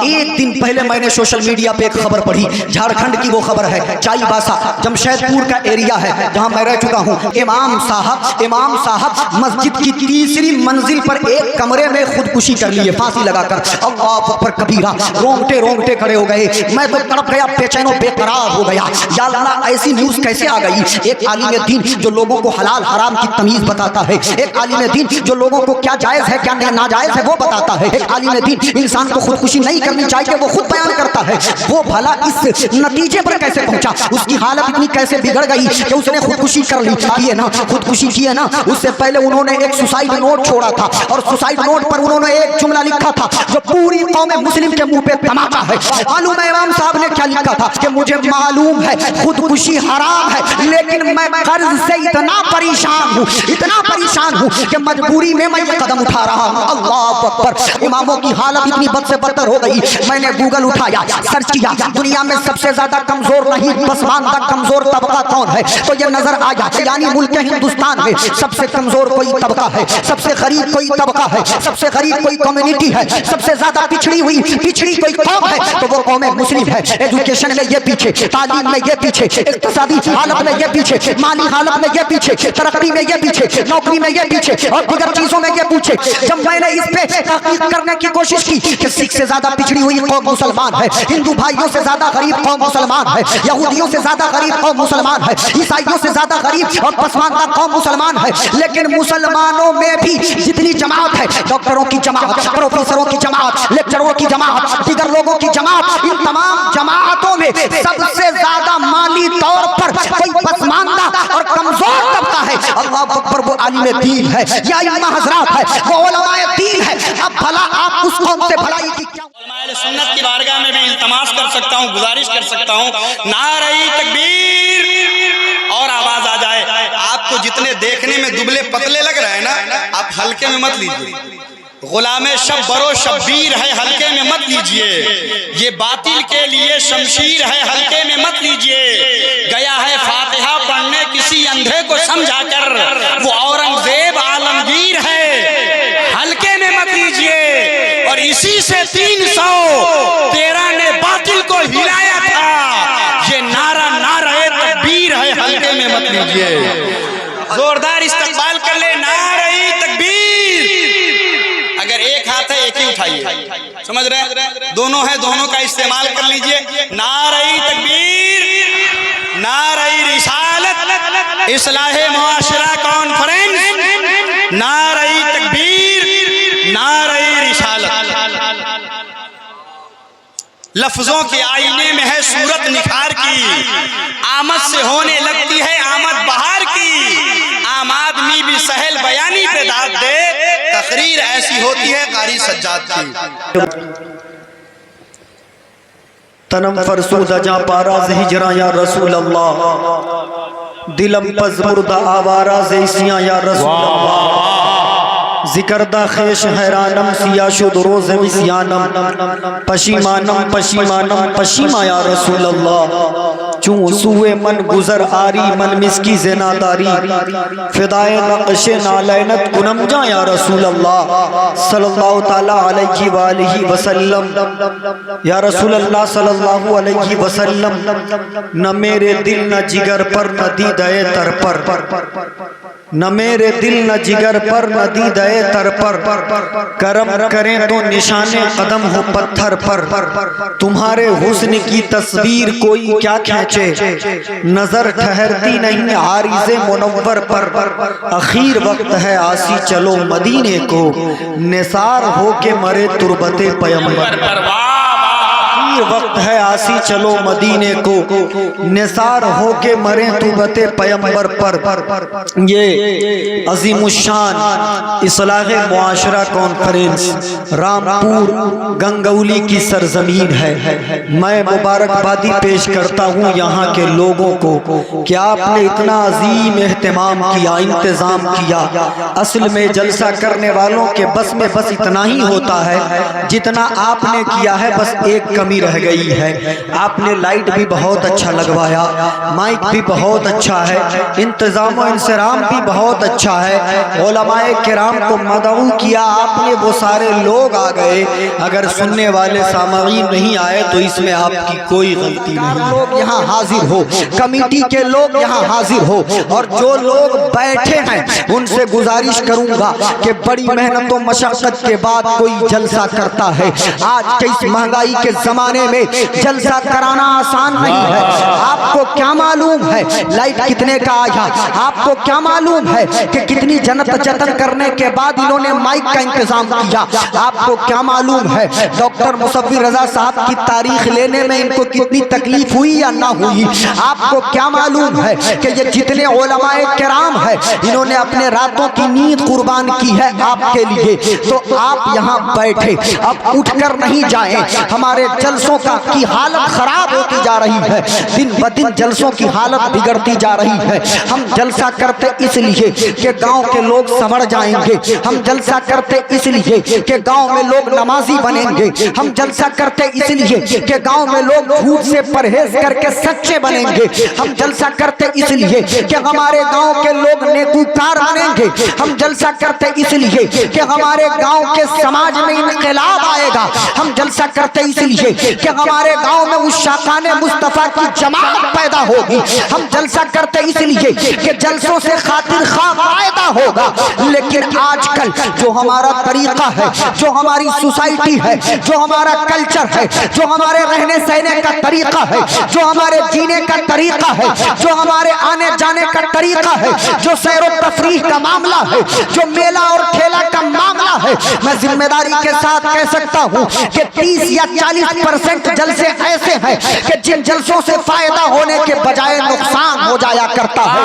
एक दिन पहले मैंने सोशल मीडिया पे एक खबर पढ़ी, झारखंड की वो खबर है, चाईबासा जमशेदपुर का एरिया है जहां मैं रह चुका हूं। इमाम साहब मस्जिद की तीसरी मंजिल पर एक कमरे में खुदकुशी कर लिए फांसी लगाकर। अल्लाह अकबर कबीरा, रोंगटे खड़े हो गए। मैं तो तड़प गया, बेचैनो बेकरार हो गया। या अल्लाह, ऐसी न्यूज कैसे आ गई? एक आलिम दीन जो लोगों को हलाल हराम की तमीज बताता है, एक आलिम दीन जो लोगों को क्या जायज है क्या नाजायज है वो बताता है, एक आलिम दीन इंसान को खुदकुशी नहीं करनी चाहिए वो खुद बयान करता है। वो भला इस नतीजे पर कैसे पहुंचा? उसकी हालत इतनी कैसे बिगड़ गई कि उसने खुदकुशी कर ली? खुदकुशी की है ना, उससे पहले उन्होंने एक सुसाइड नोट छोड़ा था और सुसाइड नोट पर उन्होंने एक जुमला लिखा था जो पूरी कौम मुस्लिम के मुंह पे धमाका है। मालूम है इमाम साहब ने क्या लिखा था कि मुझे मालूम है खुदकुशी हराम है, लेकिन मैं कर्ज से इतना परेशान हूँ कि मजबूरी में मैं ये कदम उठा रहा हूँ। अल्लाह अकबर। इमामों की हालत इतनी बद से बदतर हो गई। मैंने गूगल उठाया, सर्च किया, दुनिया में सबसे ज्यादा कमजोर नहीं पसमानदा कमजोर तबका कौन है, तो ये नजर आया यानी मुल्क हिंदुस्तान में सबसे कमजोर कोई तबका है, सबसे गरीब कोई तबका है, सबसे गरीब कोई कम्युनिटी है, सबसे ज्यादा पिछड़ी कोई कौम है तो वो कौम मुस्लिम है। एजुकेशन में ये पीछे, तालीम में ये पीछे, इक्तिसादी हालत में ये पीछे, माली हालत में ये पीछे, तरक्की में ये पीछे, नौकरी में ये पीछे और दीगर चीजों में ये पीछे। जब मैंने इस पे तहकीक करने की कोशिश की कि सिख से ज्यादा पिछड़ी हुई कौम मुसलमान है, हिंदू भाइयों से ज्यादा गरीब कौम मुसलमान है, यहूदियों से ज्यादा गरीब कौम मुसलमान है, ईसाइयों से ज्यादा गरीब और पसमानदा कौम मुसलमान है, लेकिन मुसलमानों में भी जितनी जमात है, डॉक्टरों की जमात, प्रोफेसरों की जमात, लेक्चरों की जमात, दीगर लोगों की जमात, इन तमाम जमातों में सबसे ज्यादा माली तौर पर कोई पसमानदा और कमजोर तबका है। अल्लाह अकबर। वो आलिम दीन है, या इमाम हजरात है, वो उलमाए दीन है। अब भला आप उस कौम से भलाई की क्या सुन्नत की बारगाह में भी इल्तमास कर सकता हूँ, गुजारिश कर सकता हूँ, नारे तकबीर और आवाज आ जाए। आपको जितने देखने में दुबले पतले लग रहे हैं ना, आप हल्के में मत लीजिए। गुलामे शब बरो शब्बीर है, हल्के में मत लीजिए। ये बातिल के लिए शमशीर है, हल्के में मत लीजिए। गया है फातिहा पढ़ने किसी अंधे को समझाकर, वो औरंगजेब आलमगीर है, हल्के में मत लीजिए। और इसी से 313 ने बातिल को हिलाया था। ये नारा नारे तकबीर है, हल्के में मत लीजिए। जोरदार इस्तकबाल कर ले, नारे तकबीर। अगर एक हाथ है एक ही उठाइए, समझ रहे हैं? दोनों है, दोनों का इस्तेमाल कर लीजिए। नारे तकबीर, नारे रिसालत, इस्लाहे मुआशरा कॉन्फ्रेंस, नारे तकबीर, नारे रिसालत। लफ्जों के आईने में है सूरत निखार की, आमद से होने लगती है आमद बहार की। आम आदमी भी सहल बयानी पे दाद दे, तकरीर ऐसी होती है कारी सज्जाद की। तनम फरसूदा जा पाराज हिजरा या रसूल अल्लाह, दिलम पज मुर्दा आवारा ज़ैसियां या रसूल अल्लाह। जिकरदा खेश हैरानम सिया शुद रोज़ मिस्यानम, पशीमानम पशीमा या रसूल अल्लाह। चूं सुए मन गुजर आरी मन मिसकी ज़िनादारी, फिदाए नक़्शे नालैनत कुनम जा या रसूल अल्लाह सल्लल्लाहु ताला अलैहि वालिही वसल्लम। या रसूल अल्लाह सल्लल्लाहु अलैहि वसल्लम, न मेरे दिल न जिगर पर न दीदाए तर पर, न मेरे दिल न जिगर पर न दीदाए तर पर, करम करें तो निशाने कदम हो पत्थर पर। तुम्हारे हुस्न की तस्वीर कोई क्या खींचे, नजर ठहरती नहीं आरिज़े मुनव्वर पर। अखीर वक्त है आसी चलो मदीने को, निसार हो के मरे तुरबते पैगंबर। वक्त है आसी चलो मदीने को, निसार हो के मरे तुरबते पैगंबर पर। ये अज़ीमुश्शान इस्लाह मुआशरा कॉन्फ्रेंस रामपुर गंगौली की सरजमीन है। मैं मुबारकबादी पेश करता हूँ यहाँ के लोगों को कि आपने इतना अजीम एहतमाम किया, इंतजाम किया। असल में जलसा करने वालों के बस में बस इतना ही होता है जितना आपने किया है, बस एक कमी कमी रह गई है। आपने लाइट भी बहुत अच्छा लगवाया, माइक भी बहुत अच्छा है, इंतजाम और इंसराम भी बहुत अच्छा है, उलमाए किराम को मदऊ किया आपने, वो सारे लोग आ गए। अगर सुनने वाले सामईन नहीं आए तो इसमें आपकी कोई गलती नहीं। लोग यहाँ हाजिर हो, कमेटी के लोग यहाँ हाजिर हो, और जो लोग बैठे हैं उनसे गुजारिश करूंगा कि बड़ी मेहनतों मशक्कत के बाद कोई जलसा करता है। आज के इस महंगाई के जमाने में जलसा कराना आसान नहीं है। आपको क्या मालूम है लाइट कितने का आया? आपको क्या मालूम है कि कितनी जनत जतन करने के बाद इन्होंने माइक का इंतजाम किया? आपको क्या मालूम है डॉक्टर मुसव्विर रजा साहब की तारीख लेने में इनको कितनी तकलीफ हुई या ना हुई? आपको क्या मालूम है कि ये जितने उलमाए किराम है इन्होंने अपने रातों की नींद कुर्बान की है आपके लिए। तो आप यहाँ बैठे, अब उठकर नहीं जाएं। हमारे जलसों की हालत खराब होती जा रही है, दिन ब दिन जलसों की हालत बिगड़ती जा रही है। हम जलसा करते इसलिए कि गांव के लोग संवर जाएंगे, हम जलसा करते इसलिए कि गांव में लोग नमाजी बनेंगे, हम जलसा करते इसलिए कि गांव में लोग झूठ से परहेज करके सच्चे बनेंगे, हम जलसा करते इसलिए कि हमारे गांव के लोग नेकूकार बनेंगे, हम जलसा करते इसलिए कि हमारे गांव के समाज में इनकलाब आएगा, हम जलसा करते इसलिए कि हमारे गांव में उस शाकाने मुस्तफा की जमात पैदा होगी, हम जलसा करते इसलिए कि जलसों से खातिर खा फायदा होगा। लेकिन आजकल जो हमारा तरीका है, जो हमारी सोसाइटी है, जो हमारा कल्चर है, जो हमारे रहने सहने का तरीका है, जो हमारे जीने का तरीका है, जो हमारे आने जाने का तरीका है, जो सैर व तफरीह का मामला है, जो मेला और ठेला का मामला है, मैं जिम्मेदारी के साथ कह सकता हूँ कि 30 या 40% जलसे ऐसे हैं कि जिन जलसों से फायदा होने के बजाय नुकसान हो जाया करता है,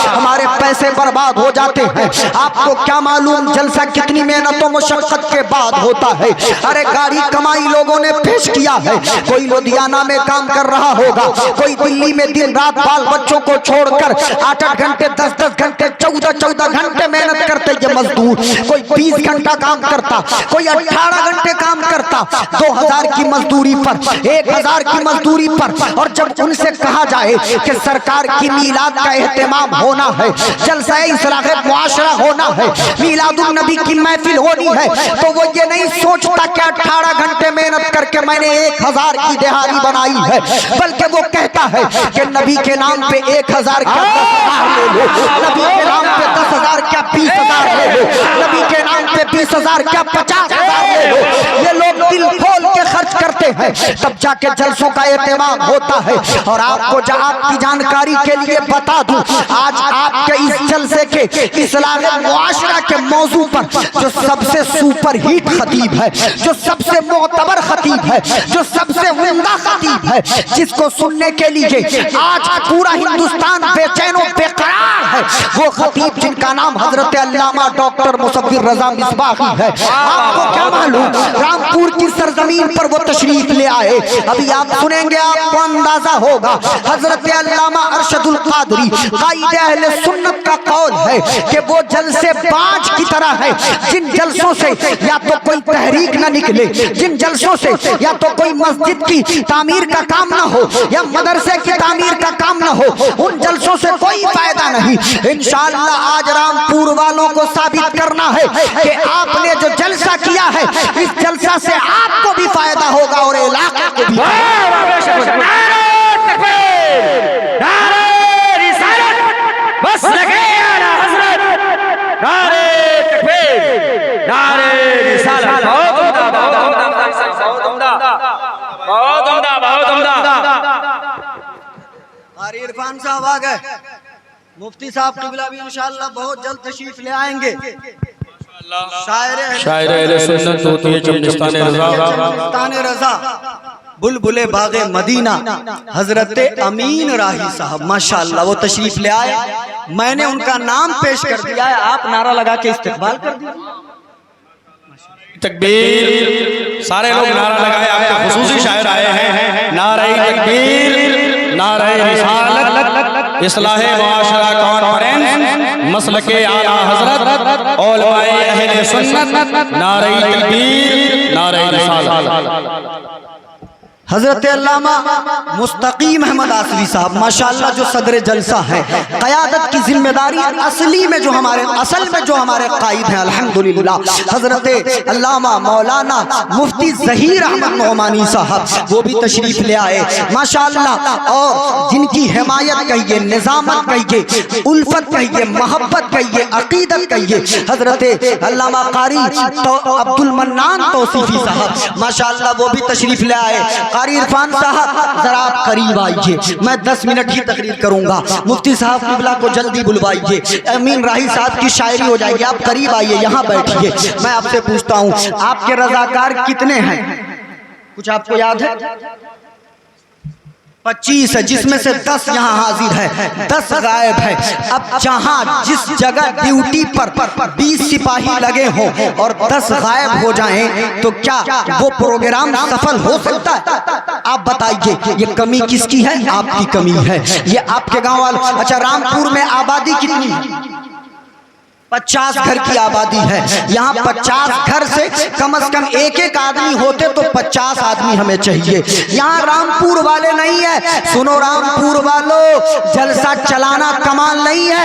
हमारे पैसे बर्बाद हो जाते हैं। आपको क्या मालूम जलसा कितनी मेहनतों मुशक्कत के बाद होता है? अरे गाड़ी कमाई लोगों ने पेश किया है, कोई लुधियाना में काम कर रहा होगा, कोई दिल्ली में दिन रात बाल बच्चों को छोड़कर 8-8 घंटे 10-10 घंटे 14-14 घंटे मेहनत करते ये मजदूर, कोई 20 घंटा काम करता, कोई 18 घंटे काम करता, 2000 की मजदूरी पर, 1000 की मजदूरी पर। और जब उनसे कहा जाए कि सरकार की मीलाद का एहतमाम होना है, जलसा इस्लाह मुआशरा होना है, मीलादुन नबी की महफिल होनी है, तो वो ये नहीं सोचता कि 18 घंटे मेहनत करके मैंने 1000 की दिहाड़ी बनाई है, बल्कि वो कहता है कि नबी के नाम पे 1000 क्या 10,000 ले लो, नबी के नाम पे 10,000 क्या 20,000 ले लो, नबी के नाम पे 20,000 क्या 50,000 ले लो। ये लोग दिल खोल के खर्च करते हैं, तब जाके जलसों का एहतमाम होता है। और आपको आपकी जानकारी के लिए बता दूं, आज आपके इस जलसे के इस्लाह मुआशरा के मौजू पर जो सबसे सुपर हिट खतीब है, जो सबसे मोतबर खतीब है, जो सबसे उम्दा खतीब है, जिसको सुनने के लिए आज पूरा हिंदुस्तान बेचैनो बेकरार है, वो खतीब जिनका नाम हजरत अल्लामा डॉक्टर मुसव्विर रजा मिसबाही है। आपको क्या मालूम रामपुर की सरजमीन पर वो तशरीफ ले आए। अभी आप सुनेंगे, आपको अंदाजा होगा, हजरत अल्लामा अरशदुल कादरी कायदे अहले सुन्नत का कौल है कि वो जलसे बाज की तरह है, जिन जलसों से या तो कोई तहरीक न निकले, जिन जलसों से या तो कोई मस्जिद की तामीर का काम ना हो या मदरसे की तामीर का काम ना हो, उन जलसों से कोई फायदा नहीं। इंशाअल्लाह आज रामपुर वालों को साबित करना है कि आपने जो जलसा किया है, इस जलसा से आपको भी फायदा होगा और इलाके को भी। बस लगे आला हजरत, नारे तकबीर, नारे रिसालत। बहुत उम्दा, बहुत उम्दा, बहुत उम्दा, बहुत उम्दा। कारी इरफान साहब आ गए, मुफ्ती साहब क़िबला भी इंशाअल्लाह बहुत जल्द तशरीफ ले आएंगे। शायर अहले सुन्नत होती है चमनिस्तान रज़ा बुलबुले बागे मदीना हजरत अमीन राही साहब माशाअल्लाह वो तशरीफ ले आए। मैंने उनका नाम पेश कर दिया है, आप नारा लगा के इस्तेकबाल कर दिया। तकबीर, सारे लोग नारा लगाए, आपके खुसूसी शायर आए हैं। नारे तकबीर, नारे रिसालत, इस्लाह मुआशरा कॉन्फ्रेंस, मसलके आला हजरत उलमाए अहले सुन्नत, नारे तकबीर, नारे रिसालत। हजरत अल्लामा मुस्तकीम अहमद आसरी साहब माशाअल्लाह जो सदर जलसा है, क़यादत की जिम्मेदारी असली में जो हमारे असल में जो हमारे कायद हैं अल्हम्दुलिल्लाह हजरत अल्लामा मौलाना मुफ्ती ज़हीर अहमद नोमानी साहब, वो भी तशरीफ ले आए माशाअल्लाह। और जिनकी हिमायत कहिए, निज़ामत कहिए, उल्फत कहिए, मोहब्बत कहिए, अकीदत कहिए, हजरत अल्लामा कारी तो अब्दुल मन्नान तौसीफी साहब माशाअल्लाह वो भी तशरीफ ले आए। कारी इरफान साहब जरा आप करीब आइए, मैं 10 मिनट ही तकरीर करूंगा। मुफ्ती साहब किबला को जल्दी बुलवाइए। अमीन राही साहब की शायरी हो जाएगी, आप करीब आइए, यहाँ बैठिए। मैं आपसे पूछता हूँ आपके रजाकार कितने हैं? कुछ आपको याद है? 25 है, जिसमें से 10 यहाँ हाजिर है, 10 गायब है। अब जहाँ जिस जगह ड्यूटी पर 20 सिपाही लगे हों और 10 गायब हो जाएं तो क्या वो प्रोग्राम सफल हो सकता है? आप बताइए, ये कमी किसकी है? आपकी कमी है। ये आपके गांव वाले, अच्छा रामपुर में आबादी कितनी है? 50 घर की आबादी है। यहाँ 50 घर से कम एक एक आदमी होते तो 50 आदमी हमें चाहिए। यहाँ रामपुर वाले नहीं है। सुनो रामपुर वालों, जलसा चलाना कमाल नहीं है,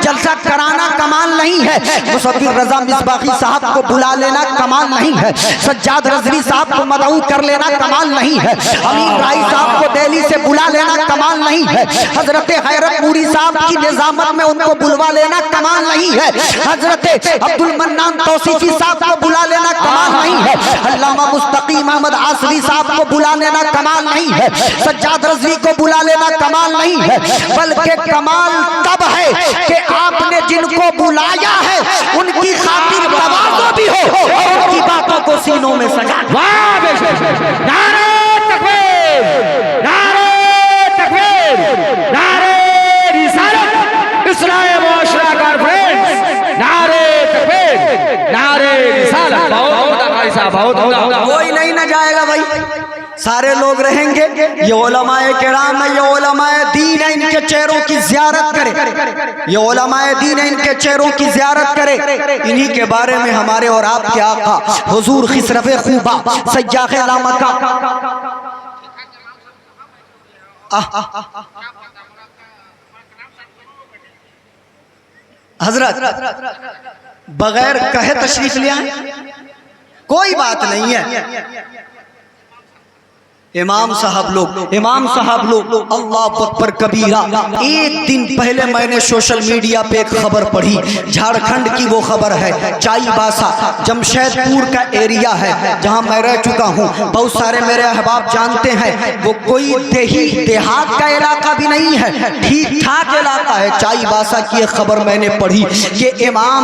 जलसा कराना कमाल नहीं है। मुसव्विर रजा मिसबाही साहब को बुला लेना कमाल नहीं है, सज्जाद रजवी साहब को मदऊ कर लेना कमाल नहीं है, अमीन राही साहब को दिल्ली से बुला लेना कमाल नहीं है, हजरत हैरत नूरी साहब की निजामत में उनको बुलवा लेना कमाल नहीं है, हजरत अब्दुल मन्नान तौसीफी साहब को बुला लेना कमाल नहीं है, अल्लामा मुस्तकीम अहमद आसरी साहब को बुला लेना कमाल नहीं है, सज्जाद रज़वी को बुला लेना कमाल नहीं है, बल्कि कमाल तब है कि आपने जिनको बुलाया है उनकी खातिर तवाज़ो भी हो और उनकी बातों को सीनों में सजा। वाह बेशक, नारे तकबीर, नारे तकबीर, नारे रिसालत, इस्लाह मुआशरा कॉन्फ्रेंस, नारे तकबीर, नारे रिसालत। बहुत कोई नहीं ना जाएगा भाई, सारे लोग रहेंगे। ये उलमाए किराम है, ये उलमाए दीन है, इनके चेहरों की ज़ियारत करे। ये उलमाए दीन है, इनके चेहरों की ज़ियारत करे। इन्हीं के बारे में हमारे और आपके आका हुजूर खिसरफ़े खूबा सय्याग़ अला मक्का हजरत बगैर कहे तशरीफ ले आए, कोई बात नहीं है। इमाम साहब लोग अल्लाह अकबर कबीरा। एक दिन पहले मैंने सोशल मीडिया पे एक खबर पढ़ी, झारखंड की वो खबर है, चाईबासा जमशेदपुर का एरिया है जहां मैं रह चुका हूं। बहुत सारे मेरे अहबाब जानते हैं, वो कोई देहात का इलाका भी नहीं है, ठीक ठाक इलाका है। चाईबासा की एक खबर मैंने पढ़ी कि इमाम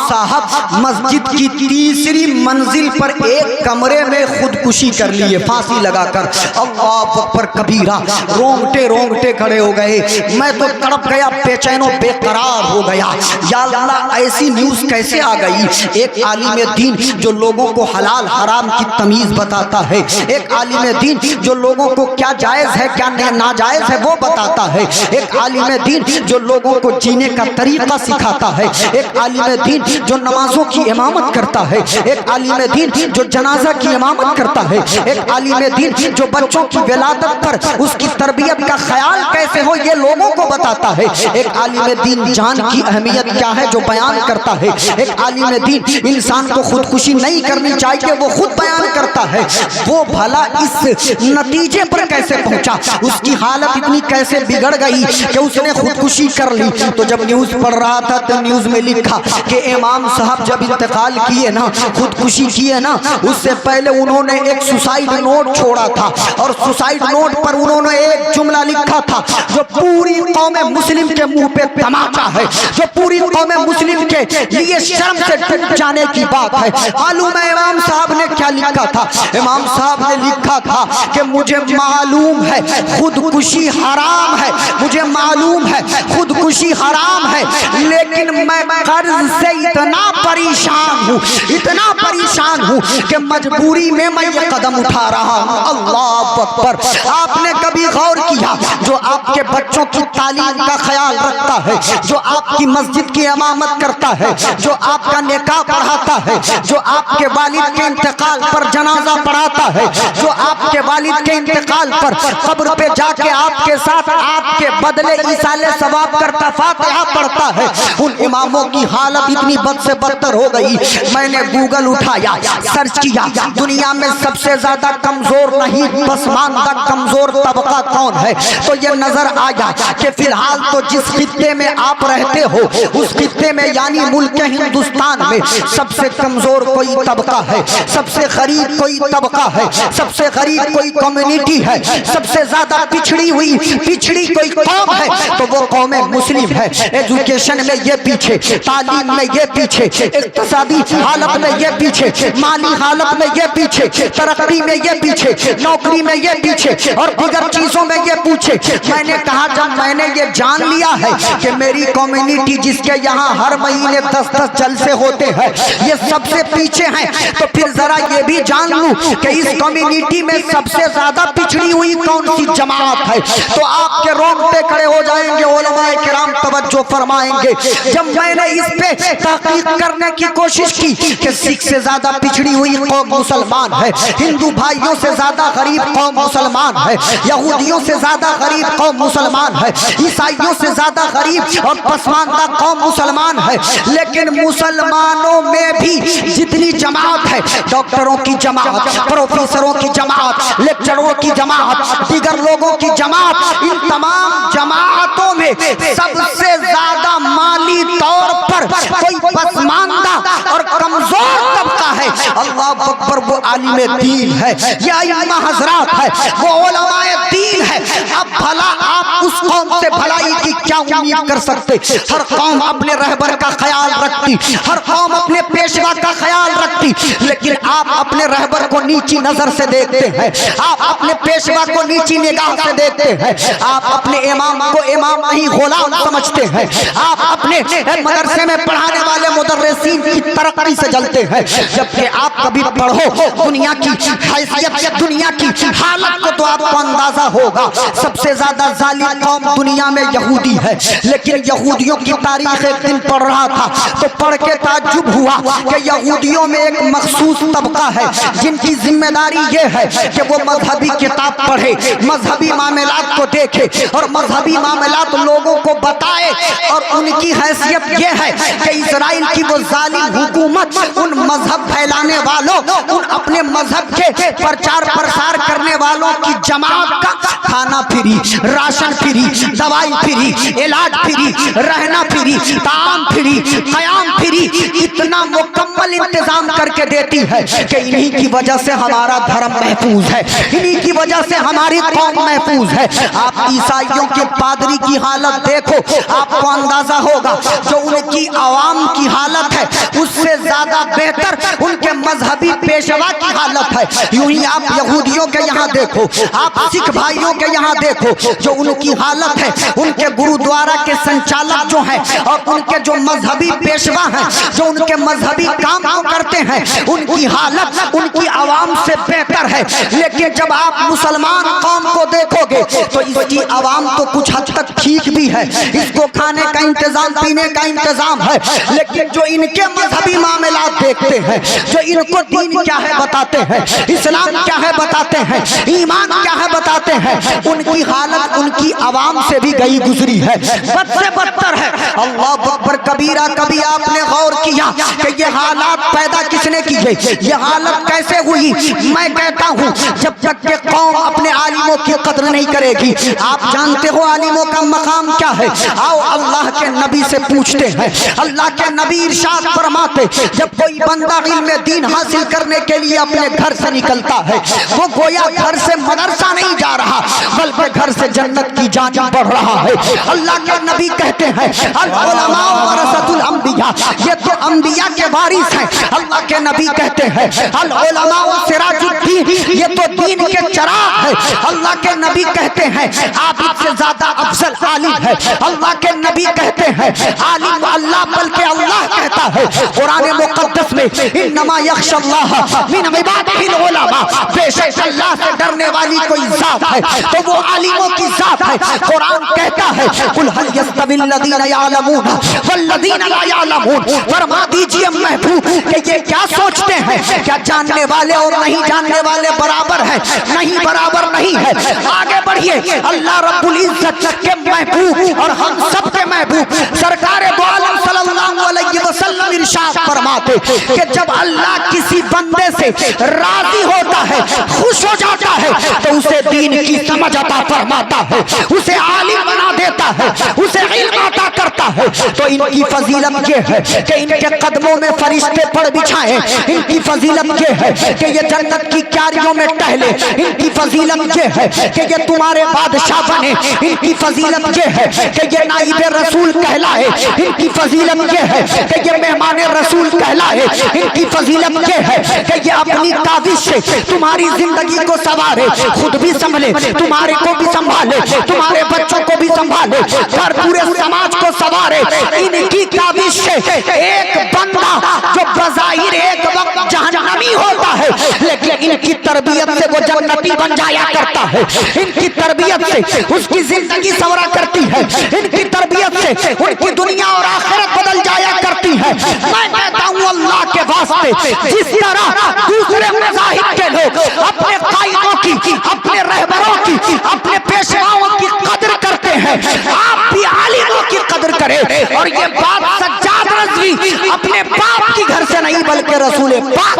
साहब मस्जिद की तीसरी मंजिल पर एक कमरे में खुदकुशी कर लिए, फांसी लगाकर। अल्लाह अकबर कबीरा, रोंगटे खड़े हो गए। मैं तो तड़प गया, बेचैनो बेकरार हो गया। या अल्लाह, ऐसी न्यूज़ कैसे आ गई? एक आलिम दीन जो लोगों को हलाल हराम की तमीज़ बताता है, एक आलिम दीन जो लोगों को क्या जायज़ है क्या नाजायज़ है वो बताता है, एक आलिम दीन जो लोगों को जीने का तरीक़ा सिखाता है, एक आलिम दीन जो नमाजों की इमामत करता है, एक आलिम दीन जो जनाजा की इमामत करता है, एक आलिम दीन जो बच्चों की विलादत पर उसकी तरबियत का ख्याल कैसे हो ये लोगों को बताता है, एक आलिम दीन जान की अहमियत क्या है जो बयान करता है, एक आलिम दीन इंसान को खुदकुशी नहीं करनी चाहिए वो खुद बयान करता है। वो भला इस नतीजे पर कैसे पहुंचा, उसकी हालत इतनी कैसे बिगड़ गई कि उसने खुदकुशी कर ली। तो जब न्यूज़ पढ़ रहा था तो न्यूज़ में लिखा कि इमाम साहब जब इंतकाल किए ना, खुदकुशी किए ना, उससे पहले उन्होंने एक सुसाइड नोट छोड़ा था और सुसाइड नोट पर उन्होंने एक जुमला लिखा था जो पूरी कौम मुस्लिम के मुंह पे तमाचा है, जो पूरी कौम मुस्लिम के लिए शर्म से डूब जाने की बात है। मालूम है इमाम साहब ने क्या کیا لکھا تھا؟ امام صاحب نے لکھا تھا کہ مجھے معلوم ہے خودکشی حرام ہے، مجھے معلوم ہے خودکشی حرام ہے، لیکن میں قرض سے اتنا پریشان ہوں، اتنا پریشان ہوں کہ مجبوری میں میں یہ قدم اٹھا رہا ہوں۔ اللہ اکبر۔ آپ نے کبھی غور کیا جو آپ کے بچوں کی تعلیم کا خیال رکھتا ہے، جو آپ کی مسجد کی امامت کرتا ہے، جو آپ کا نکاح پڑھاتا ہے، جو آپ کے والد کے انتقال پر جنازہ پڑھاتا ہے، جو آپ کے والد کے انتقال پر قبر پہ جا کے آپ کے ساتھ آپ کے بدلے ایصال ثواب کرتا فاتحہ پڑھتا ہے، ان اماموں کی حالت اتنی بد سے بدتر ہو گئی۔ میں نے گوگل اٹھایا، سرچ کیا، دنیا میں سب سے زیادہ کمزور نہیں پسماندہ کمزور طبقہ کون ہے، تو یہ نظر آیا کہ فی الحال تو جس خطے میں آپ رہتے ہو اس خطے میں یعنی ملک ہندوستان میں سب سے کمزور کوئی طبقہ ہے، سب سے غریب کوئی طبقہ ہے، سب سے غریب کوئی کمیونٹی ہے، سب سے زیادہ پچھڑی کوئی قوم ہے تو وہ قوم مسلم ہے۔ ایجوکیشن میں یہ پیچھے، تعلیم میں یہ پیچھے، اقتصادی حالت میں یہ پیچھے، مالی حالت میں یہ پیچھے، ترقی میں یہ پیچھے، نوکری میں یہ پیچھے اور دیگر چیزوں میں یہ پیچھے۔ میں نے کہا جب میں نے یہ جان لیا ہے کہ میری کمیونٹی جس کے یہاں ہر مہینے 10 جلسے ہوتے ہیں یہ سب سے پیچھے ہیں، تو پھر ذرا یہ بھی جان لوں کہ اس کمیونٹی میں سب سے زیادہ پچھڑی ہوئی کون سی جماعت ہے، تو آپ کے رونگٹے کھڑے ہو جائیں گے، علماء کرام توجہ فرمائیں گے۔ جب میں نے اس پہ تحقیق کرنے کی کوشش کی کہ سکھ سے زیادہ پچھڑی ہوئی قوم مسلمان ہے، ہندو بھائیوں سے زیادہ غریب قوم مسلمان ہے، یہودیوں سے زیادہ غریب قوم مسلمان ہے، عیسائیوں سے زیادہ غریب اور پسماندہ قوم مسلمان ہے، لیکن مسلمانوں میں بھی جتنی جماعت ہے، ڈاکٹروں کی جماعت، پروفیسروں کی جماعت، لیکچروں کی جماعت، دیگر لوگوں کی جماعت، ان تمام جماعتوں میں سب سے زیادہ مالی طور پر کوئی پسماندہ اور کمزور طبقہ ہے۔ اللہ اکبر، وہ عالم دین ہے، یہ ائمہ حضرات ہے، وہ علماء دین ہے۔ اب بھلا آپ اس قوم سے بھلائی کی کیا امید کر سکتے؟ ہر قوم اپنے رہبر کا خیال رکھتی، ہر قوم اپنے پیشوا کا خیال رکھتی، لیکن آپ اپنے رہبر کو نیچی نظر سے دیکھتے ہیں، آپ اپنے پیشوا کو نیچی نگاہ سے دیکھتے ہیں، آپ اپنے امام کو امام نہیں غلام سمجھتے ہیں، آپ اپنے مدرسے میں پڑھانے والے مدرسین کی ترقی سے جلتے ہیں، جبکہ آپ کبھی پڑھو دنیا کی حیثیت، دنیا کی حالت کو تو آپ کو اندازہ ہوگا سب سے زیادہ ظالم قوم دنیا میں یہودی ہے، لیکن یہودیوں کی تاریخ ایک دن پڑھ رہا تھا تو پڑھ کے تعجب ہوا کہ یہودیوں میں ایک مخصوص طبقہ ہے جن کی ذمہ داری یہ ہے کہ وہ مذہبی کتاب پڑھے، مذہبی معاملات کو دیکھے اور مذہبی معاملات لوگوں کو بتائے، اور ان کی حیثیت یہ ہے کہ اسرائیل کی وہ ظالم حکومت ان مذہب پھیلانے والوں، ان اپنے مذہب کے پرچار پرسار کرنے والوں کی جماعت کا کھانا فری، راشن فری، دوائی فری، علاج فری، رہنا فری، تعام فری، قیام فری، اتنا مکمل انتظام کر کے دیتی ہے کہ انہی کی وجہ سے ہمارا دھرم محفوظ ہے، انہی کی وجہ سے ہماری قوم محفوظ ہے۔ آپ عیسائیوں کے پادری کی حالت دیکھو، آپ کو اندازہ ہوگا جو ان کی عوام کی حالت ہے اس سے زیادہ بہتر ان کے مذہبی پیشوا کی حالت ہے۔ یوں ہی آپ یہودیوں کے یہاں دیکھو، آپ سکھ بھائیوں کے یہاں دیکھو، جو ان کی حالت ہے، ان کے گرودوارا کے سنچالک جو ہیں اور ان کے جو مذہبی پیشوا ہیں جو ان کے مذہبی کام کو کرتے ہیں، ان کی حالت ان کی عوام سے بہتر ہے۔ لیکن جب آپ مسلمان قوم کو دیکھو گے تو اس کی عوام تو کچھ حد تک ٹھیک بھی ہے، اس کو کھانے کا انتظام، پینے کا انتظام ہے، لیکن جو ان کے مذہبی معاملات دیکھتے ہیں، جو ان کو دین کیا ہے بتاتے ہیں، اسلام کیا ہے بتاتے ہیں، ایمان کیا ہے بتاتے ہیں، ان کی حالت ان کی عوام سے بھی گئی گزری ہے، بد سے بدتر ہے۔ اللہ اکبر کبیرہ۔ کبھی آپ نے غور کیا کہ یہ حالات پیدا کس نے کیے، یہ حالت کیسے ہوئی؟ میں کہتا ہوں جب تک کہ قوم اپنے عالموں کی قدر نہیں کرے گی۔ آپ جانتے ہو عالموں کا مقام کیا ہے؟ آؤ اللہ کے نبی سے پوچھتے ہیں۔ اللہ کے نبی ارشاد فرماتے جب کوئی بندہ علم دین حاصل کرنے کے لیے اپنے گھر سے نکلتا ہے، وہ گویا گھر سے مدرسہ نہیں جا رہا बल्कि घर से जन्नत की जानिब बढ़ रहा है। अल्लाह के नबी कहते हैं अल उलमा वरसतुल अंबिया, ये तो अंबिया के वारिस हैं। अल्लाह के नबी कहते हैं अल उलमा सिराजुद्दीन, ये तो दीन के चिराग है। अल्लाह के नबी कहते हैं आबिद से ज्यादा अफजल आलिम है। अल्लाह के नबी कहते हैं आलिम अल्लाह बल्कि अल्लाह कहता है कुरान मुकद्दस में इन्नमा यख्शल्लाह मिन इबादिहिल उलमा, बेशक अल्लाह से डरने वाली कोई जात है तो वो आलिमों की जात है। कुरान कहता है कुल हल यस्तविल लदीना यअलमून वल्लदीना ला यअलमून, फरमा दीजिए महबूब कि ये क्या सोचते हैं, क्या जानने वाले और नहीं जानने वाले बराबर है? नहीं, बराबर नहीं है। आगे बढ़िए, अल्लाह रब्बुल इज्जत के महबूब और हम सब के महबूब सरकार दो आलम सल्लल्लाहु अलैहि वसल्लम इरशाद फरमाते कि जब अल्लाह किसी बंदे से राजी होता है, खुश हो जाता है, तो उसे दीन की समझ अता फरमाता है, उसे आलिम बना देता है, उसे इल्म अता करता है। तो इनकी फजीलत ये है कि इनके कदमों में फरिश्ते पड़ बिछाए। इनकी फजीलत ये है कि ये जन्नत की क्यारियों में टहले। इनकी फजीलत ये है कि ये तुम्हारे बादशाह बने। इनकी फजीलत ये है कि ये नाइब रसूल कहलाए। इनकी फजीलत ये है कि ये मेहमान रसूल कहलाए। इनकी फजीलत ये है कि ये अपनी काविश से तुम्हारी जिंदगी को संवारे, खुद भी संभले, तुम्हारे को भी संभाले, तुम्हारे बच्चों को भी संभाले, हर पूरे समाज को संवारे। इनकी काविश से एक बंदा जो बज़ाहिर एक वक्त जहन्नमी होता है, लेकिन इनकी तरबियत से वो जन्नती बन जाया करता है। इनकी तरबियत से उसकी जिंदगी संवरा करती है। इनकी तरबियत से उनकी दुनिया और आखिरत बदल जाया करती है। मैं कहता हूँ अल्लाह के वास्ते, जिस तरह दूसरे मज़ाहिब के लोग अपने कायदों की, अपने रहबरों की, अपने पेशवाओं की कदर करते हैं, आप भी आलिमों की कदर करें। और ये बात सज्जाद रज़वी अपने बाप की घर से नहीं बल्कि रसूल पाक।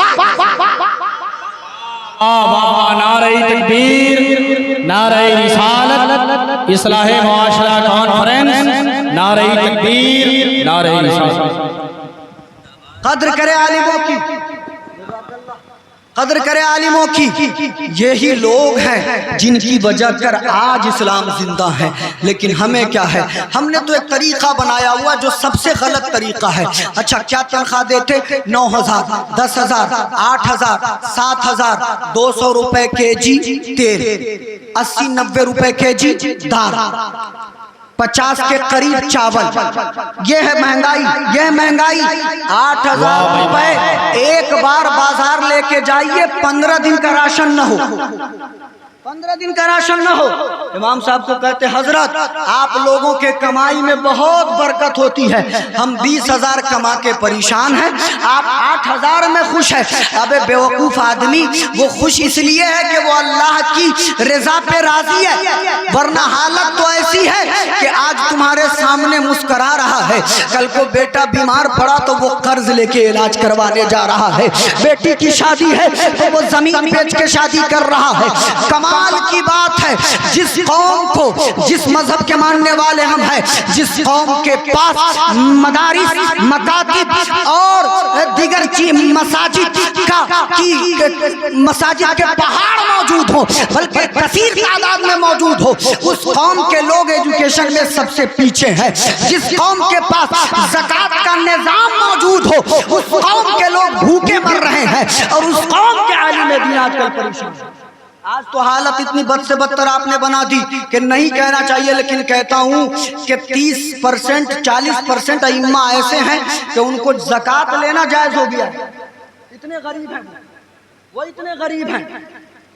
नारे तकबीर, नारे रिसालत, इस्लाहे मुआशरा कॉन्फ्रेंस, नारे तकबीर, नारे रिसालत। कदर करे आलिमों की, कदर करे आलिमों की। यही लोग हैं जिनकी वजह कर आज इस्लाम जिंदा है। लेकिन हमें क्या है, हमने तो एक तरीका बनाया हुआ जो सबसे गलत तरीका है। अच्छा, क्या तनख्वाह देते? 9,000, 10,000, 8,000, 7,000, 200 रुपए केजी तेल, 80-90 रुपए केजी दाल, 50 के करीब चावल। ये है महंगाई, ये है महंगाई। 8,000 रुपए एक बार बाजार लेके जाइए, 15 दिन का राशन न हो, 15 दिन का राशन न हो। इमाम साहब को कहते हजरत आप लोगों के कमाई में बहुत बरकत होती है, हम 20,000 कमा के परेशान हैं, आप 8,000 में खुश है। अबे बेवकूफ आदमी, वो खुश इसलिए है कि वो अल्लाह की रजा पे राजी है, वरना हालत तो ऐसी है कि आज तुम्हारे सामने मुस्कुरा रहा है, कल को बेटा बीमार पड़ा तो वो कर्ज लेके इलाज करवाने जा रहा है, बेटी की शादी है तो वो जमीन बेच के शादी कर रहा है। कमाल की बात है, जिस कौम को, जिस मजहब के मानने वाले हम हैं, जिस कौम के पास मदारिस, मकातिब और दीगर मसाजिद मसाजिद के पहाड़ मौजूद हो, बल्कि कसीर तादाद में मौजूद हो, उस कौम के लोग एजुकेशन में सबसे पीछे हैं। जिस कौम के पास ज़कात का निजाम मौजूद हो, उस कौम के लोग भूखे मर रहे हैं, और उस कौम के आलिम दीन आजकल परेशान। आज तो हालत इतनी बद से बदतर आपने बना दी कि नहीं कहना चाहिए, लेकिन कहता हूँ कि 30%, 40% अइम्मा ऐसे हैं कि उनको ज़कात लेना जायज़ हो गया। इतने गरीब हैं वो, इतने गरीब हैं,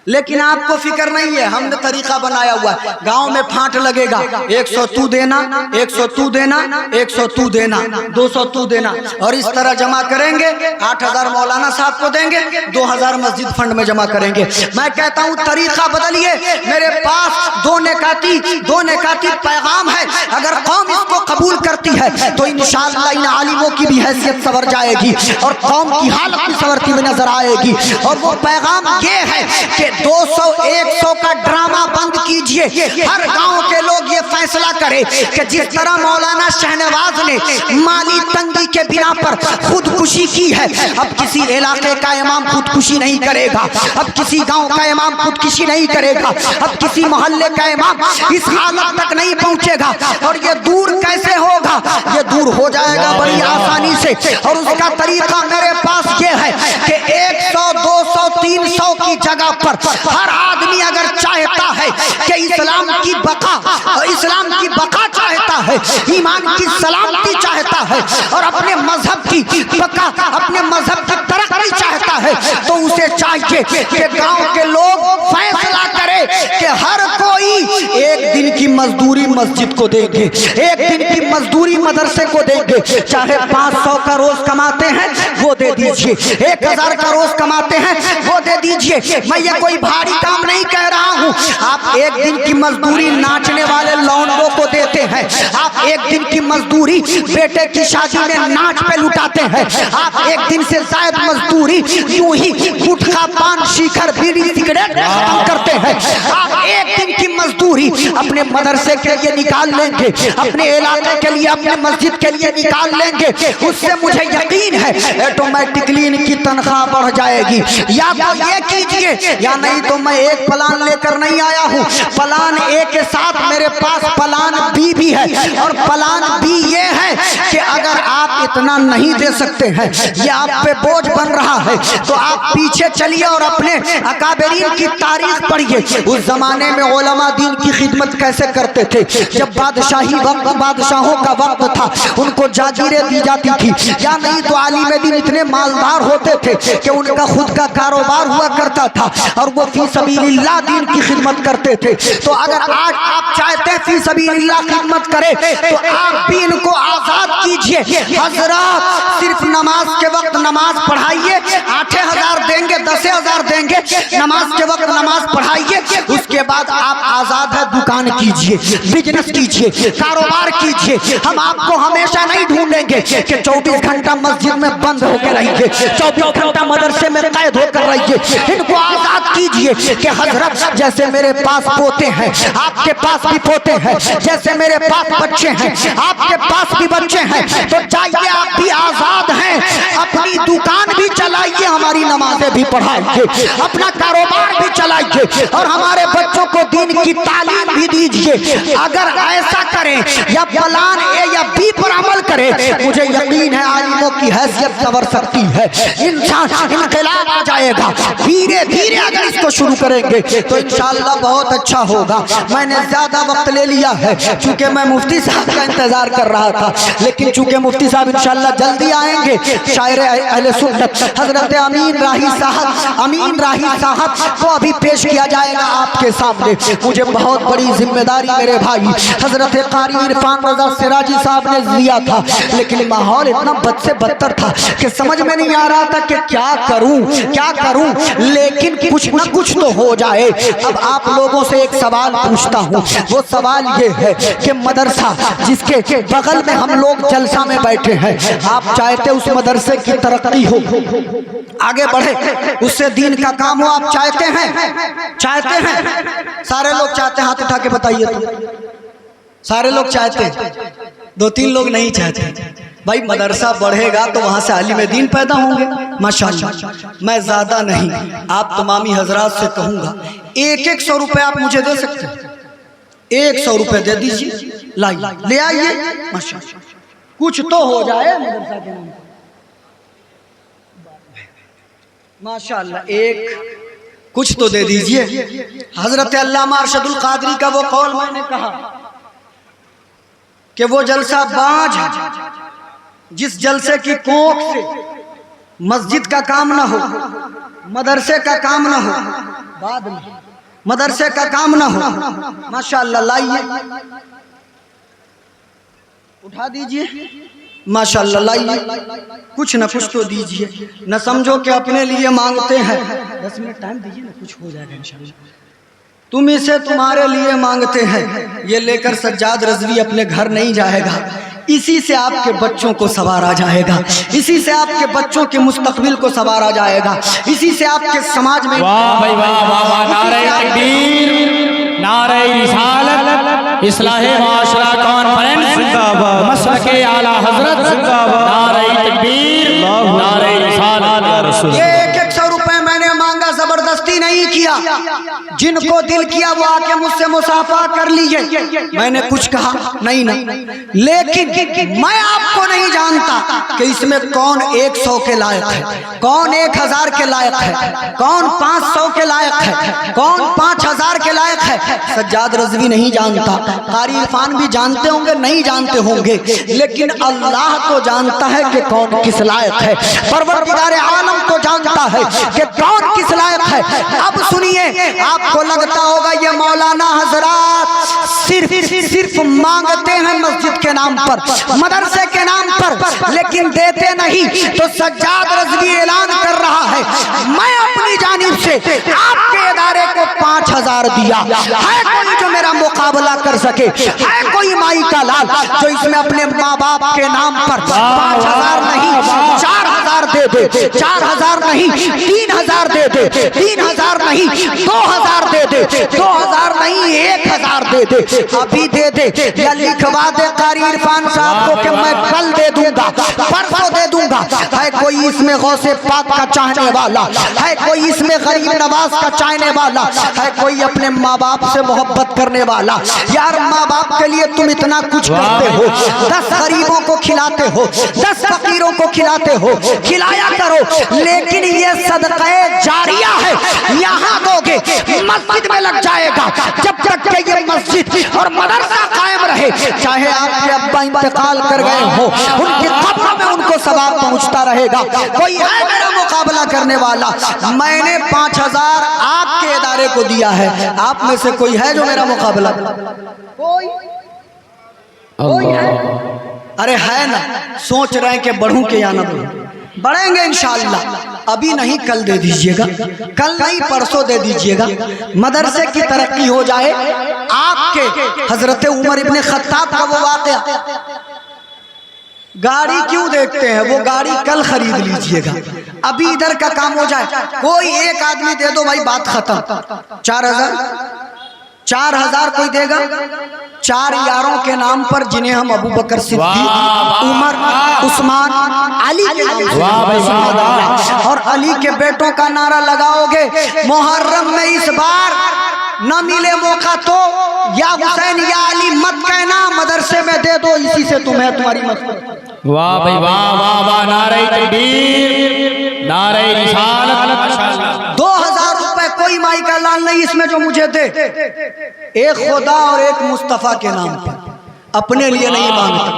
लेकिन आपको फिक्र नहीं है। हमने तरीका बनाया हुआ है, गांव में फांट लगेगा, 100 तू देना, 100 तू देना, 100 तू देना, 200 तू देना, और इस तरह जमा करेंगे। 8,000 मौलाना साहब को देंगे, 2,000 मस्जिद फंड में जमा करेंगे। मैं कहता हूँ तरीका बदलिए। मेरे पास दो नेकाती पैगाम है, अगर कौम इसको कबूल करती है तो इंशाअल्लाह इन आलिमों की भी हैसियत संवर जाएगी और कौम की हालत भी संवरती हुई नजर आएगी। और वो पैगाम ये है कि 200-100 का ड्रामा बंद कीजिए। कीजिए, हर गांव के लोग ये फैसला करें कि जिस तरह मौलाना शहनवाज ने माली तंगी के बिना पर खुदकुशी की है, अब किसी इलाके का इमाम खुदकुशी नहीं करेगा, अब किसी गांव का इमाम खुदकुशी नहीं करेगा, अब किसी मोहल्ले का इमाम इस हालत तक नहीं पहुंचेगा। और ये दूर कैसे होगा? ये दूर हो जाएगा बड़ी आसानी से, और उसका तरीका मेरे पास ये है कि 100, 200, 300 की जगह पर हर आदमी अगर चाहता है कि इस्लाम की बका चाहता है, ईमान की सलामती चाहता है और अपने मजहब की बका, अपने मजहब की तरक्की चाहता है, तो उसे चाहिए कि गांव के लोग फैसला करें कि हर कोई एक दिन की मजदूरी मस्जिद को देंगे, एक दिन की मजदूरी मदरसे को देंगे। चाहे 500 का रोज कमाते हैं वो दे दीजिए, 1000 का रोज कमाते हैं वो दे दीजिए। मैं ये कोई भारी काम नहीं कह रहा हूँ। आप एक दिन की मजदूरी नाचने वाले लौंडों को देते हैं, आप एक दिन की मजदूरी बेटे की शादी में नाच पे लुटाते हैं, आप एक दिन से शायद मजदूरी यूं ही गुटखा, पान, शिखर, बीड़ी, सिगरेट खत्म करते हैं। आप एक दिन की मजदूरी अपने मदरसे के लिए निकाल लेंगे, अपने इलाके के लिए, अपने मस्जिद के लिए निकाल लेंगे। उससे मुझे यकीन है ऑटोमेटिकली इनकी तनख्वाह बढ़ जाएगी। या तो ये कीजिए, या नहीं तो मैं एक प्लान लेकर नहीं आया हूँ। प्लान ए के साथ मेरे पास प्लान बी भी है, और प्लान बी ये है कि अगर आप इतना नहीं दे सकते हैं, ये आप पे बोझ बन रहा है, तो आप पीछे चलिए और अपने अकाबरीन की तारीख पढ़िए। उस जमाने में उलमा दीन की खिदमत कैसे करते थे। जब बादशाही वक्त, बादशाहों का वक्त था, उनको जागीरें दी जाती थी, या नहीं तो आलिम दीन इतने मालदार होते थे कि उनका खुद का कारोबार हुआ करता था और वो फी सबीलिल्लाह दीन की खिदमत करते थे। तो अगर आज आप चाहते हैं फी सबीलिल्लाह खिदमत करें, तो आप भी इनको आजाद कीजिए। हजरत सिर्फ नमाज के वक्त नमाज पढ़ाइए, 8,000 देंगे, 10,000 देंगे, नमाज के वक्त नमाज पढ़ाइए। उसके बाद आप आजाद है, दुकान कीजिए, बिजनेस कीजिए, कारोबार कीजिए। हम आपको हमेशा नहीं ढूंढेंगे कि 24 घंटा मस्जिद में बंद होकर रहिए, 24 घंटा मदरसे में कैद होकर रहिए। इनको आजाद कीजिए कि हजरत जैसे मेरे पास पोते हैं, आपके पास भी पोते हैं, जैसे मेरे पास बच्चे हैं, आपके पास भी बच्चे हैं, तो चाहिए आप भी आजाद हैं, अपनी दुकान भी चलाइए, हमारी नमाजें भी पढ़ाइए, अपना कारोबार भी चलाइए, और हमारे बच्चों को दीन की तालीम भी दीजिए। अगर ऐसा करें, या प्लान ए या बी पर अमल करें, मुझे यकीन है आलिमों की हैसियत संवर सकती है, इंसान इनकलाब आ जाएगा। धीरे धीरे अगर इसको शुरू करेंगे तो इंशाअल्लाह बहुत अच्छा होगा। मैंने ज्यादा वक्त ले लिया है, चूंकि मैं मुफ्ती साहब का इंतजार कर रहा था, लेकिन चूंकि मुफ्ती साहब इंशाअल्लाह जल्दी आएंगे, शायर अहले सुन्नत हजरत अमीन राही साहब को अभी पेश किया जाएगा आपके सामने। मुझे बहुत बड़ी जिम्मेदारी मेरे भाई हजरत कारी इरफान रजा सिराजी साहब ने दिया था, लेकिन माहौल इतना बद से बदतर था कि समझ में नहीं आ रहा था कि क्या करूं, लेकिन कुछ न कुछ तो हो जाए। अब आप लोगों से एक सवाल पूछता हूं, वो सवाल ये है कि मदरसा जिसके बगल में हम लोग जलसा में बैठे हैं, आप चाहते उस मदरसे की तरक्की हो, आगे बढ़े, उससे दीन का काम हो, आप चाहते हैं? सारे लोग चाहते हैं, हाथ उठा के बताइए तो। सारे लोग चाहते हैं, 2-3 लोग नहीं चाहते। भाई मदरसा बढ़ेगा तो वहां से आलिम दीन पैदा होंगे, माशाअल्लाह। मैं ज्यादा नहीं, आप तमामी हजरात से कहूंगा, 100 रुपए आप मुझे दे सकते हैं, 100 रुपए दे दीजिए, लाइए, ले आइए, माशाअल्लाह, कुछ तो हो जाए मदरसा के नाम पर, माशाअल्लाह। एक कुछ तो दे दीजिए। हजरत अल्लामा अरशदुल कादरी का वो कौल मैंने कहा कि वो जलसा बाज है जिस जलसे की कोख से मस्जिद का काम ना हो, मदरसे का काम ना हो, बाद में मदरसे का काम ना हो, माशाअल्लाह। लाइए, उठा दीजिए, माशाअल्लाह। लाइए, कुछ ना कुछ तो दीजिए, न समझो कि अपने लिए मांगते हैं। 10 मिनट टाइम दीजिए ना, कुछ हो जाएगा इंशाअल्लाह। तुम इसे तुम्हारे लिए मांगते हैं, ये लेकर सज्जाद रज़वी अपने घर नहीं जाएगा। इसी से आपके बच्चों को संवारा जाएगा, इसी से आपके बच्चों के मुस्तकबिल को संवारा जाएगा, इसी से आपके समाज में। वाह भाई वाह, वाह वाह, नारे तकबीर, नारे रिसालत इस्लाह मुआशरा कॉन्फ्रेंस मसलक आला हजरत नारे तकबीर नारे रिसालत। ये 100 रुपए मैंने मांगा, जबरदस्ती नहीं किया। जिनको दिल किया वो आके मुझसे मुसाफा कर लीजिए, मैंने कुछ कहा नहीं ना। लेकिन मैं आपको नहीं जानता कि इसमें कौन 100 के लायक है, कौन 1000 के लायक है, कौन 500 के लायक है, कौन 5000 के लायक है। सज्जाद रज़वी नहीं जानता, कारी इरफान भी जानते होंगे, नहीं जानते होंगे, लेकिन अल्लाह तो जानता है कि कौन किस लायक है। परवरदिगार आलम तो जानता है कि कौन किस लायक है। अब सुनिए, आपको लगता होगा ये मौलाना हजरात सिर्फ मांगते हैं मस्जिद के नाम पर, मदरसे के नाम पर, लेकिन देते नहीं। तो सज्जाद रज़वी ऐलान कर रहा है, मैं अपनी जानिब से आपके इदारे को 5000 दिया है। कोई जो मेरा मुकाबला कर सके? है कोई माई का लाल जो इसमें अपने माँ बाप के नाम पर 5000 नहीं 4000 दे दे, 4000 नहीं 3000 दे दे, 3000 नहीं 2000 दे दे, 2000 नहीं 1000 दे दे, अभी दे दे या लिखवा दे कारी इरफान साहब को कि मैं कल दे दूंगा, परसों दे दूंगा। है कोई इसमें गौसे पाक का चाहने वाला? है कोई इसमें गरीब नवाज का चाहने वाला? है कोई अपने माँ बाप से मोहब्बत करने वाला? यार माँ बाप के लिए तुम इतना कुछ करते हो, 10 गरीबों को खिलाते हो, 10 फकीरों को खिलाते हो, खिलाया करो, लेकिन ये सदक़े जारिया है, यहाँ दोगे मस्जिद में लग जाएगा। जब तक कि ये मस्जिद और मदरसा कायम रहे, चाहे आपके अब्बा इंतकाल कर गए हो, उनकी कब्रों में उनको सवाब पहुंचता रहेगा। कोई है मेरा मुकाबला करने वाला? मैंने 5000 आपके इदारे को दिया है, आप में से कोई है जो मेरा मुकाबला? कोई है? अरे है ना, सोच रहे हैं कि बढ़ूं के या ना बढ़ूं? बढ़ेंगे इंशाअल्लाह। अभी नहीं कल दे दीजिएगा, कल नहीं परसों दे दीजिएगा। मदरसे की तरक्की हो जाए। आपके हजरत उमर इब्ने खत्ताब का वो वाक़या, गाड़ी क्यों देखते हैं, वो गाड़ी कल खरीद लीजिएगा, अभी इधर का काम हो जाए। कोई एक आदमी दे दो भाई, बात खत्म। 4000 कोई देगा? 4 यारों के नाम पर, जिन्हें हम अबू बकर सिद्दीक, उमर, उस्मान, अली के नाम और अली के बेटों का नारा लगाओगे। मुहर्रम में इस बार न मिले मौका तो या हुसैन या अली मत कहना, मदरसे में दे दो, इसी से तुम्हें तुम्हारी मत। वाह भाई वाह वाह वाह, नारे तकबीर नारे रिसालत। 2000 रुपए कोई माई का लाल नहीं इसमें जो मुझे दे, एक खुदा और एक मुस्तफा के नाम पर, अपने लिए नहीं मांगता।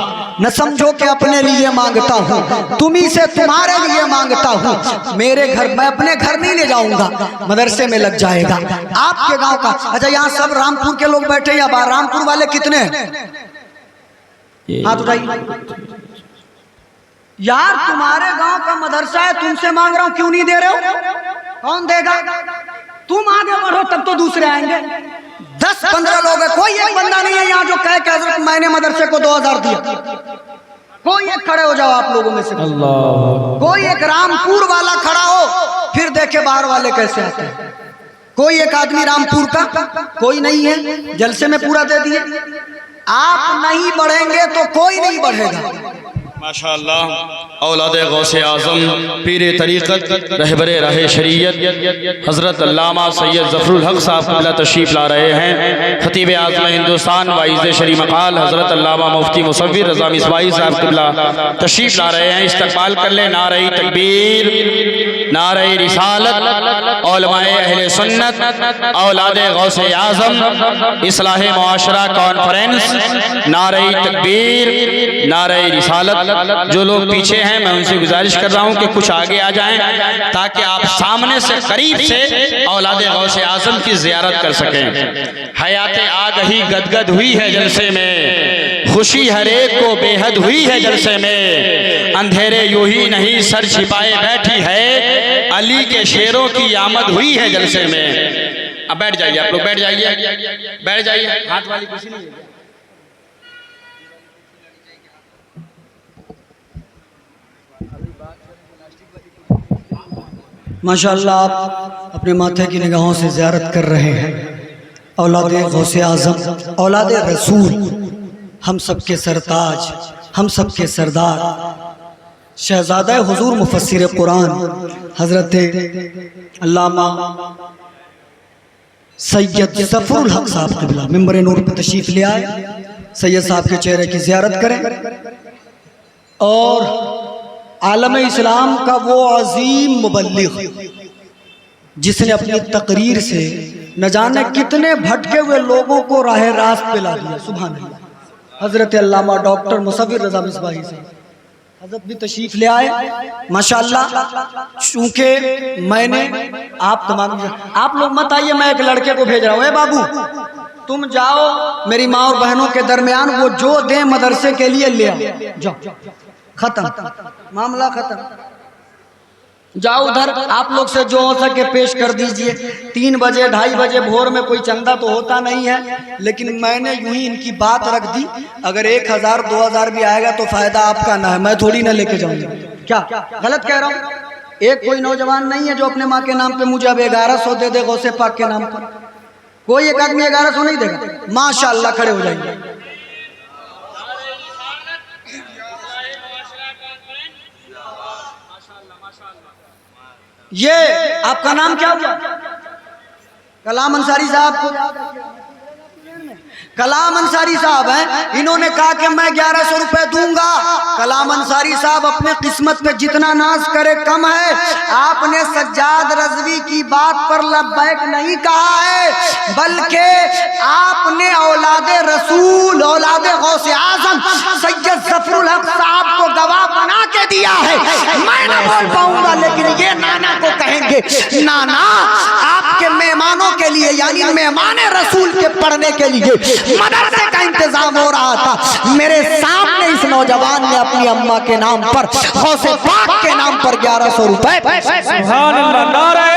न समझो कि अपने लिए मांगता हूँ, तुम्ही से तुम्हारे लिए मांगता हूँ। मेरे घर, मैं अपने घर नहीं ले जाऊंगा, मदरसे में लग जाएगा। आपके गांव का, अच्छा यहाँ सब रामपुर के लोग बैठे या बाहर? रामपुर वाले कितने हैं? हाथ उठाइए। यार तुम्हारे गांव का मदरसा है, तुमसे मांग रहा हूं, क्यों नहीं दे रहे हो? कौन देगा? तुम आगे बढ़ो तब तो दूसरे आएंगे। 10-15 लोग हैं, कोई एक बंदा नहीं है यहाँ जो कहे कि हजरत मैंने मदरसे को 2000 दिया। कोई एक खड़े हो जाओ आप लोगों में से, कोई एक रामपुर वाला खड़ा हो, फिर देखे बाहर वाले कैसे आते हैं। कोई एक आदमी रामपुर का कोई नहीं है, जलसे में पूरा दे दिए। आप नहीं बढ़ेंगे तो कोई नहीं बढ़ेगा। माशाअल्लाह। औलादे गौसे आज़म पीर तरीक़त रहबरे राहे शरीयत हज़रत अल्लामा सैयद ज़फ़रुल हक़ साहब क़िबला तशरीफ़ ला रहे हैं। ख़तीब आज़म हिंदुस्तान वाइज़ शरी मक़ाल हज़रत अल्लामा मुफ्ती मुसव्विर रज़ा मिसबाही साहब क़िबला तशरीफ़ ला रहे हैं। इस्तक़बाल कर ले। नारे तकबीर, नारे रिसालत, उलमाए अहले सुन्नत, औलादे गौसे आज़म, इस्लाह मुआशरा कॉन्फ्रेंस, नारे तकबीर, नारे रिसालत। जो लोग पीछे हैं मैं उनसे गुजारिश कर रहा हूं कि कुछ आगे आ जाएं ताकि आप सामने से करीब से औलादे गौसे आज़म की ज़ियारत कर सकें। हयाते आ गई गदगद हुई है जलसे में, खुशी हर एक को बेहद हुई है जलसे में, अंधेरे यूं ही नहीं सर छिपाए बैठी है, अली के शेरों की आमद हुई है जलसे में। अब बैठ जाइए, आप लोग बैठ जाइए, बैठ जाइए। हाथ वाली कुर्सी नहीं है? माशाअल्लाह आप अपने माथे की निगाहों से ज़ियारत कर रहे हैं। اولاد غوث اعظم، اولاد رسول، ہم سب کے سرتاج، ہم سب کے سردار، شہزادہ حضور مفسر قرآن حضرت علامہ سید ظفر الحق صاحب قبلہ ممبر نور پر تشریف لے آئے. سید صاحب کے چہرے کی زیارت کریں اور عالم اسلام کا وہ عظیم مبلغ جس نے اپنی تقریر سے نہ جانے کتنے بھٹکے ہوئے لوگوں کو راہ راست پہ لا دیا. سبحان اللہ. حضرت علامہ ڈاکٹر مصور رضا مصباحی سے حضرت بھی تشریف لے آئے ماشاءاللہ. چونکہ میں نے آپ لوگ مت آئیے، میں ایک لڑکے کو بھیج رہا ہوں. اے بابو تم جاؤ میری ماں اور بہنوں کے درمیان وہ جو دیں مدرسے کے لیے لے آؤ. جاؤ، ختم معاملہ ختم. جاؤ ادھر آپ لوگ سے جو ہو سکے پیش کر دیجئے. 3 بجے 2:30 بجے بھور میں کوئی چندہ تو ہوتا نہیں ہے، لیکن میں نے یوں ہی ان کی بات رکھ دی. اگر 1000 2000 بھی آئے گا تو فائدہ آپ کا نہ ہے، میں تھوڑی نہ لے کے جاؤں گا. کیا غلط کہہ رہا ہوں؟ ایک کوئی نوجوان نہیں ہے جو اپنے ماں کے نام پہ مجھے اب 1100 دے دے غوث پاک کے نام پر. کوئی ایک آدمی 1100 نہیں دے گا. ماشاءاللہ کھڑے ہو جائیں گے. یہ آپ کا نام کیا ہوا؟ کلام انصاری صاحب کو کلام انصاری صاحب ہیں. انہوں نے کہا کہ میں 1100 روپے دوں گا. کلام انصاری صاحب اپنے قسمت پہ جتنا ناز کرے کم ہے. آپ نے سجاد رضوی کی بات پر لبیک نہیں کہا ہے، بلکہ آپ نے اولاد رسول، اولاد غوث اعظم سید ظفر الحق صاحب کو گواہ بنا کے دیا ہے. میں نہ بول پاؤں گا لیکن یہ نانا کو کہیں گے. نانا آپ کے مہمانوں کے لیے یعنی مہمان رسول کے پڑھنے کے لیے مدرسے کا انتظام ہو رہا تھا. میرے سامنے اس نوجوان نے اپنی اماں کے نام پر غوث پاک کے نام پر 1100 روپے. سبحان اللہ. نعرہ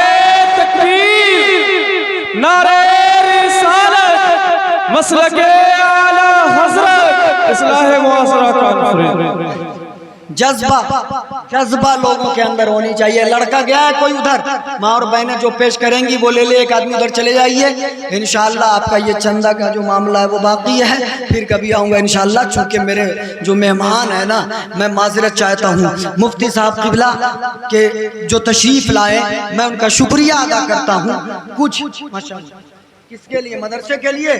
تکبیر، نعرہ رسالت، مسلک اعلی حضرت اصلاح معاشرہ کانفرنس. جذبہ لوگوں کے اندر ہونی چاہیے. لڑکا گیا ہے کوئی ادھر، ماں اور بہنیں جو پیش کریں گی وہ لے لے. ایک آدمی ادھر چلے جائیے. انشاءاللہ آپ کا یہ چندہ کا جو معاملہ ہے وہ باقی ہے، پھر کبھی آؤں گا انشاءاللہ. چونکہ میرے جو مہمان ہیں نا، میں معذرت چاہتا ہوں مفتی صاحب قبلہ کے جو تشریف لائے، میں ان کا شکریہ ادا کرتا ہوں. کچھ ماشاءاللہ کس کے لیے؟ مدرسے کے لیے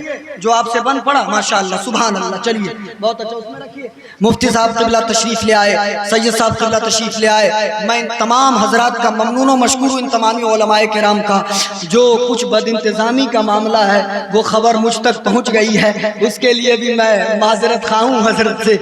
جو آپ سے بن پڑا. ماشاءاللہ سبحان اللہ. چلیے بہت اچھا، اس میں رکھیے. مفتی صاحب قبلہ تشریف لے آئے، سید صاحب قبلہ تشریف لے آئے. میں ان تمام حضرات کا ممنون و مشکور ہوں، ان تمامی علماء کرام کا. جو کچھ بد انتظامی کا معاملہ ہے وہ خبر مجھ تک پہنچ گئی ہے، اس کے لیے بھی میں معذرت خواہ ہوں حضرت سے،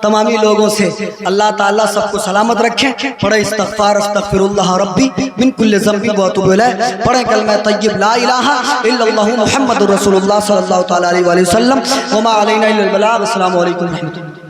تمامی لوگوں سے. اللہ تعالیٰ سب کو سلامت رکھیں. پڑھیں استغفار استغفر اللہ ربی من کل ذنب واتوب الیہ. پڑھیں کلمہ طیب لا الہ الا اللہ محمد رسول اللہ صلی اللہ تعالی علیہ وسلم. وما علینا الا البلاغ. السلام علیکم ورحمۃ اللہ.